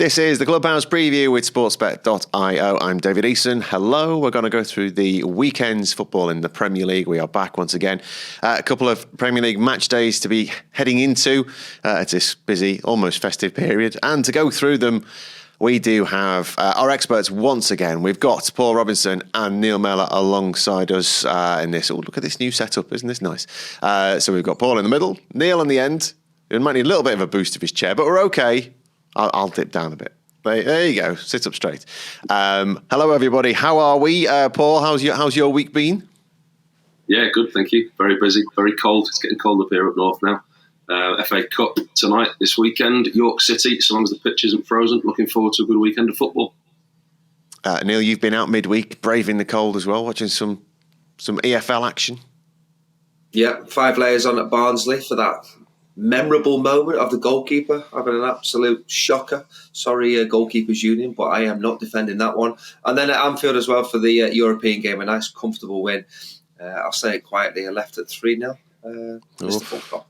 This is the Clubhouse preview with sportsbet.io. I'm David Easson. Hello. We're going to go through the weekend's football in the Premier League. We are back once again. A couple of Premier League match days to be heading into at this busy, almost festive period. And to go through them, we do have our experts once again. We've got Paul Robinson and Neil Mellor alongside us in this. Oh, look at this new setup. Isn't this nice? So we've got Paul in the middle, Neil on the end. We might need a little bit of a boost of his chair, but we're okay. I'll dip down a bit. There you go. Sit up straight. Hello, everybody. How are we? Paul, how's your week been? Yeah, good, thank you. Very busy, very cold. It's getting cold up here up north now. FA Cup tonight, this weekend. York City, so long as the pitch isn't frozen. Looking forward to a good weekend of football. Neil, you've been out midweek, braving the cold as well, watching some EFL action. Yeah, 5 layers on at Barnsley for that memorable moment of the goalkeeper having an absolute shocker. Sorry, Goalkeepers Union, but I am not defending that one. And then at Anfield as well for the European game, a nice comfortable win. I'll say it quietly, I left at 3-0. Missed the full goal.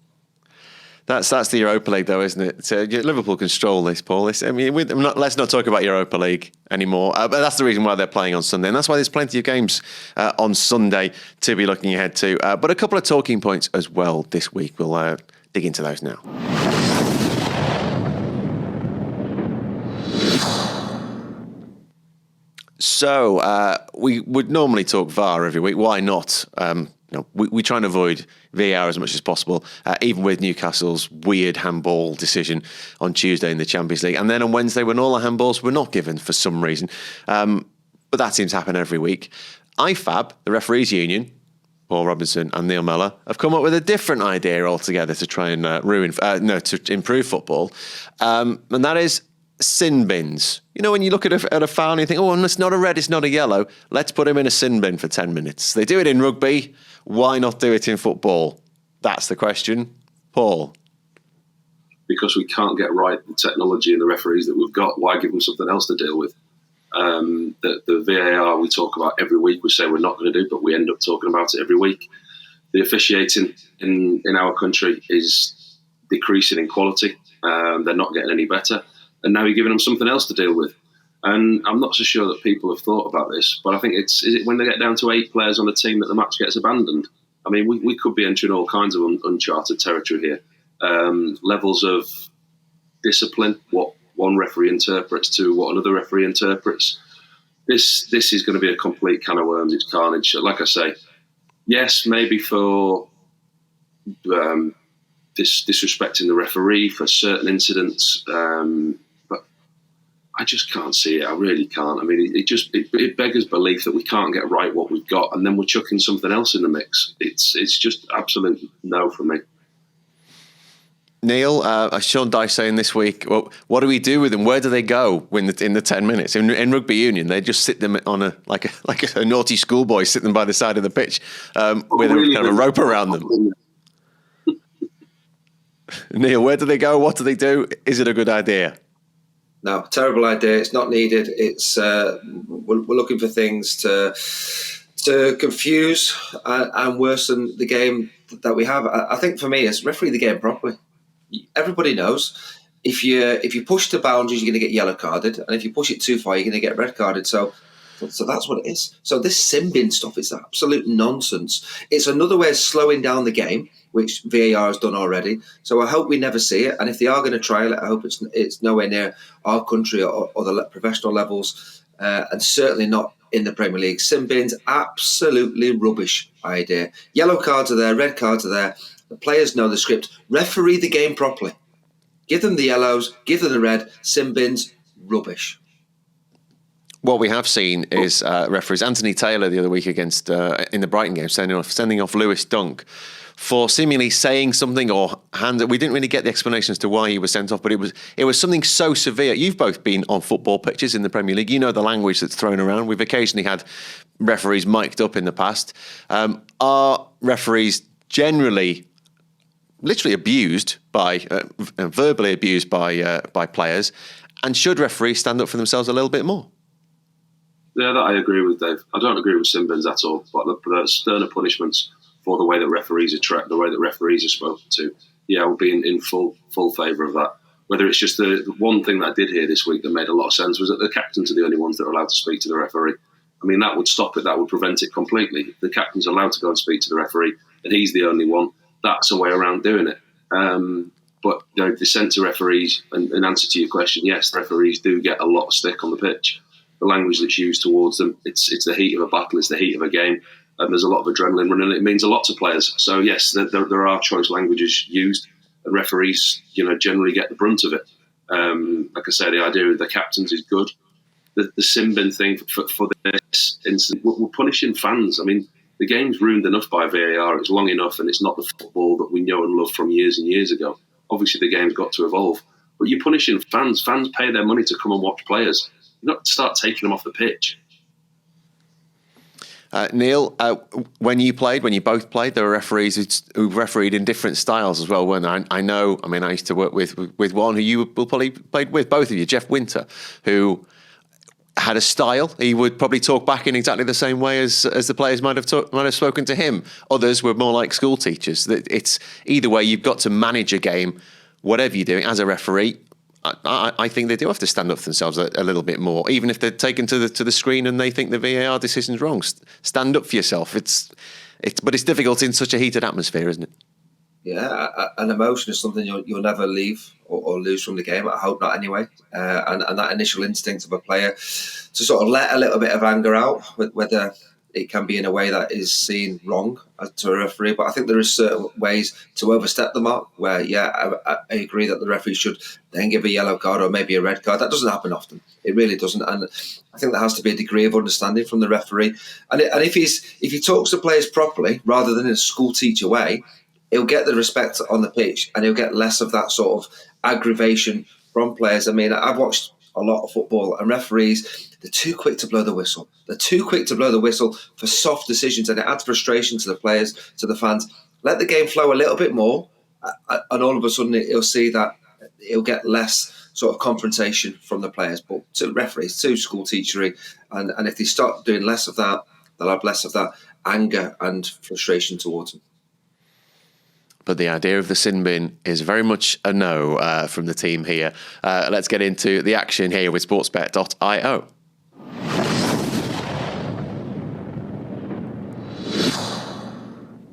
That's the Europa League, though, isn't it? So Liverpool can stroll this, Paul. Let's not talk about Europa League anymore. But that's the reason why they're playing on Sunday, and that's why there's plenty of games on Sunday to be looking ahead to. But a couple of talking points as well this week. We'll dig into those now. So we would normally talk VAR every week. Why not? We try and avoid VAR as much as possible, even with Newcastle's weird handball decision on Tuesday in the Champions League. And then on Wednesday, when all the handballs were not given for some reason. But that seems to happen every week. IFAB, the referees union, Paul Robinson and Neil Mellor, have come up with a different idea altogether to try and to improve football. And that is sin bins. You know, when you look at a foul and you think, oh, it's not a red, it's not a yellow, let's put him in a sin bin for 10 minutes. They do it in rugby. Why not do it in football? That's the question. Paul? Because we can't get right the technology and the referees that we've got. Why give them something else to deal with? The VAR we talk about every week, we say we're not going to do, but we end up talking about it every week. The officiating in our country is decreasing in quality. They're not getting any better. And now you're giving them something else to deal with. And I'm not so sure that people have thought about this, but I think is it when they get down to 8 players on a team that the match gets abandoned? I mean, we could be entering all kinds of uncharted territory here. Levels of discipline, what one referee interprets to what another referee interprets. This is going to be a complete can of worms. It's carnage. Like I say, yes, maybe for disrespecting the referee for certain incidents, but I just can't see it. I really can't. I mean, it beggars belief that we can't get right what we've got, and then we're chucking something else in the mix. It's just absolute no from me. Neil, Sean Dyche saying this week, well, what do we do with them? Where do they go in the 10 minutes? In rugby union, they just sit them on a naughty schoolboy, sit them by the side of the pitch with kind of a rope around them. Neil, where do they go? What do they do? Is it a good idea? No, terrible idea. It's not needed. It's we're looking for things to confuse and worsen the game that we have. I think for me, it's referee the game properly. Everybody knows if you push the boundaries, you're going to get yellow carded, and if you push it too far, you're going to get red carded. So that's what it is. So this sin bin stuff is absolute nonsense. It's another way of slowing down the game, which VAR has done already. So I hope we never see it. And if they are going to trial it, I hope it's nowhere near our country or the professional levels, and certainly not in the Premier League. Sin bins, absolutely rubbish idea. Yellow cards are there, red cards are there. The players know the script. Referee the game properly. Give them the yellows, give them the red. Sin bins, rubbish. What we have seen is referees Anthony Taylor the other week against in the Brighton game sending off Lewis Dunk for seemingly saying something or we didn't really get the explanation as to why he was sent off, but it was something so severe. You've both been on football pitches in the Premier League. You know the language that's thrown around. We've occasionally had referees mic'd up in the past. Are referees generally literally abused verbally abused by players, and should referees stand up for themselves a little bit more? Yeah, that I agree with, Dave. I don't agree with sin bins at all, but the sterner punishments for the way that referees are tracked, the way that referees are spoken to, yeah, I would be in full favour of that. whether it's just the one thing that I did hear this week that made a lot of sense was that the captains are the only ones that are allowed to speak to the referee. I mean, that would stop it. That would prevent it completely. If the captain's allowed to go and speak to the referee, and he's the only one, that's a way around doing it. But the centre referees, and in answer to your question, yes, referees do get a lot of stick on the pitch. The language that's used towards them, it's the heat of a battle, it's the heat of a game, and there's a lot of adrenaline running. It means a lot to players. So yes, there are choice languages used, and referees, generally get the brunt of it. Like I say, the idea of the captains is good. The sin bin thing for this instance, we're punishing fans. I mean, the game's ruined enough by VAR. It's long enough, and it's not the football that we know and love from years and years ago. Obviously, the game's got to evolve. But you're punishing fans. Fans pay their money to come and watch players. You're not to start taking them off the pitch. Neil, when you both played, there were referees who refereed in different styles as well, weren't there? I used to work with one who you probably played with, both of you, Jeff Winter, who had a style. He would probably talk back in exactly the same way as the players might have spoken to him. Others were more like school teachers. It's either way, you've got to manage a game, whatever you're doing. As a referee, I think they do have to stand up for themselves a little bit more, even if they're taken to the screen and they think the VAR decision's wrong. Stand up for yourself. But it's difficult in such a heated atmosphere, isn't it? Yeah, an emotion is something you'll never leave or lose from the game. I hope not, anyway. And that initial instinct of a player to sort of let a little bit of anger out, whether it can be in a way that is seen wrong to a referee. But I think there are certain ways to overstep the mark where, I agree that the referee should then give a yellow card or maybe a red card. That doesn't happen often. It really doesn't. And I think there has to be a degree of understanding from the referee. And if he talks to players properly, rather than in a school teacher way, he'll get the respect on the pitch and he'll get less of that sort of aggravation from players. I mean, I've watched a lot of football, and referees, they're too quick to blow the whistle. They're too quick to blow the whistle for soft decisions, and it adds frustration to the players, to the fans. Let the game flow a little bit more, and all of a sudden he'll see that he'll get less sort of confrontation from the players. But to referees, too school teachery, and if they start doing less of that, they'll have less of that anger and frustration towards them. But the idea of the sin bin is very much a no from the team here. Let's get into the action here with sportsbet.io.